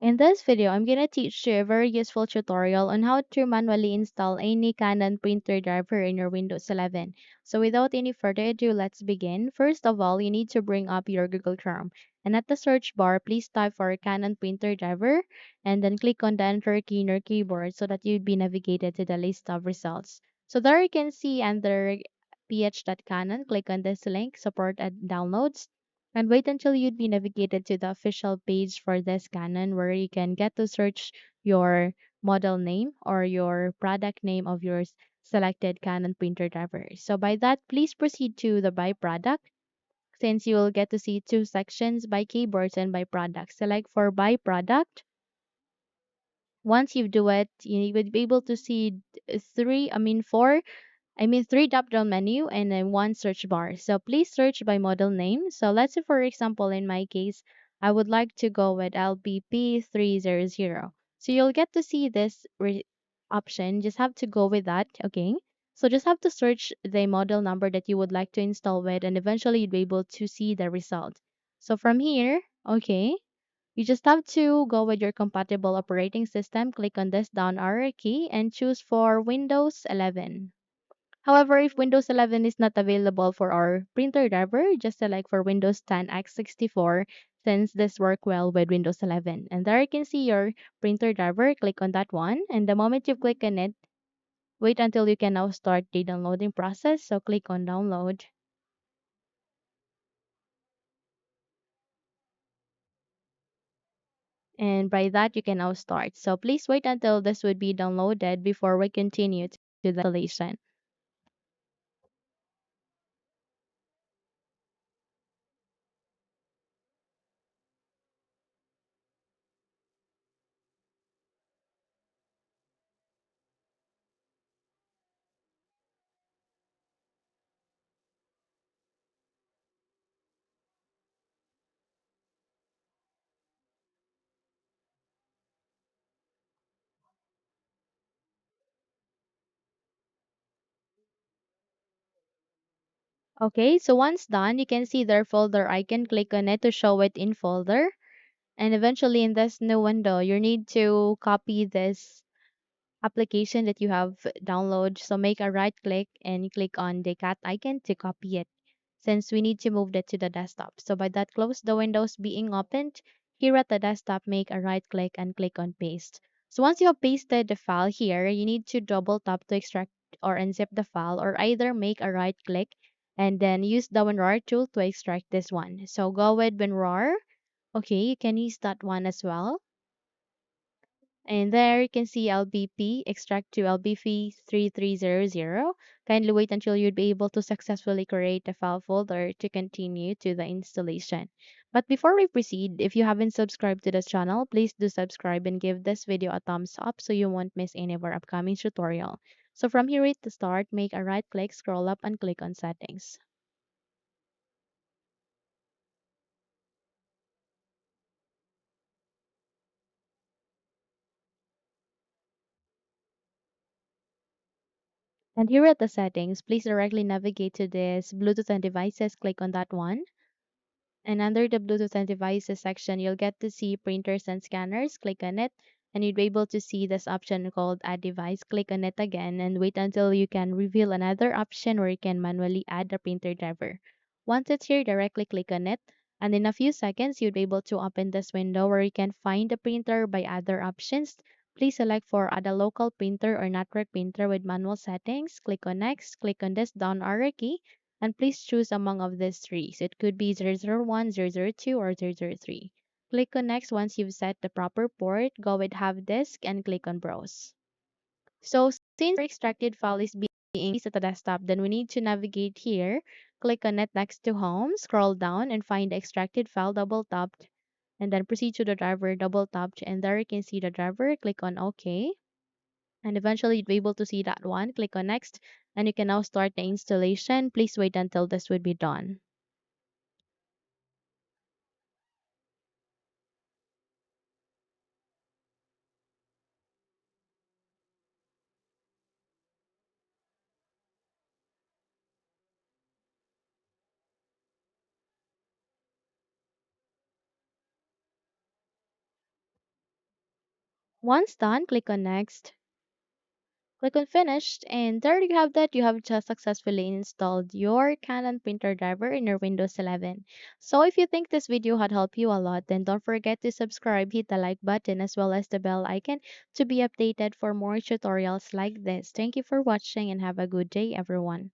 In this video, I'm gonna teach you a very useful tutorial on how to manually install any Canon printer driver in your Windows 11. So without any further ado, let's begin. First of all, you need to bring up your Google Chrome. And at the search bar, please type for Canon printer driver and then click on the enter key in your keyboard so that you'd be navigated to the list of results. So there you can see under ph.canon, click on this link, support and downloads. And wait until you'd be navigated to the official page for this Canon where you can get to search your model name or your product name of your selected Canon printer driver. So by that, please proceed to the by product since you will get to see two sections by keyboards and by product. Select for by product. Once you do it, you would be able to see three drop down menu and then one search bar. So please search by model name. So let's say, for example, in my case, I would like to go with LBP300. So you'll get to see this option. Just have to go with that. Okay. So just have to search the model number that you would like to install with, and eventually you'll be able to see the result. So from here, okay, you just have to go with your compatible operating system. Click on this down arrow key and choose for Windows 11. However, if Windows 11 is not available for our printer driver, just select for Windows 10 x64 since this work well with Windows 11. And there you can see your printer driver. Click on that one. And the moment you click on it, wait until you can now start the downloading process. So click on download. And by that, you can now start. So please wait until this would be downloaded before we continue to the installation. Okay, so once done, you can see their folder icon. Click on it to show it in folder. And eventually in this new window, you need to copy this application that you have downloaded. So make a right click and click on the cat icon to copy it since we need to move that to the desktop. So by that, close the windows being opened. Here at the desktop, make a right click and click on paste. So once you have pasted the file here, you need to double tap to extract or unzip the file or either make a right click and then use the WinRAR tool to extract this one. So go with WinRAR. Okay, you can use that one as well. And there you can see LBP, extract to LBP3300. Kindly wait until you'd be able to successfully create a file folder to continue to the installation. But before we proceed, if you haven't subscribed to this channel, please do subscribe and give this video a thumbs up so you won't miss any of our upcoming tutorial. So from here at the start, make a right click, scroll up and click on settings. And here at the settings, please directly navigate to this Bluetooth and devices, click on that one. And under the Bluetooth and devices section, you'll get to see printers and scanners. Click on it, and you'll be able to see this option called Add Device. Click on it again, and wait until you can reveal another option where you can manually add the printer driver. Once it's here, directly click on it, and in a few seconds, you'll be able to open this window where you can find the printer by other options. Please select for Add a local printer or network printer with manual settings. Click on Next. Click on this down arrow key and please choose among of these three. So it could be 001, 002, or 003. Click on next once you've set the proper port. Go with have disk and click on browse. So since our extracted file is being placed at the desktop, then we need to navigate here. Click on it next to home, scroll down and find the extracted file, double tapped, and then proceed to the driver, double tapped, and there you can see the driver. Click on OK. And eventually you'll be able to see that one. Click on next and you can now start the installation. Please wait until this would be done. Once done, click on next. Click on finished, and there you have that. You have just successfully installed your Canon printer driver in your Windows 11. So if you think this video had helped you a lot, then don't forget to subscribe, hit the like button as well as the bell icon to be updated for more tutorials like this. Thank you for watching and have a good day everyone.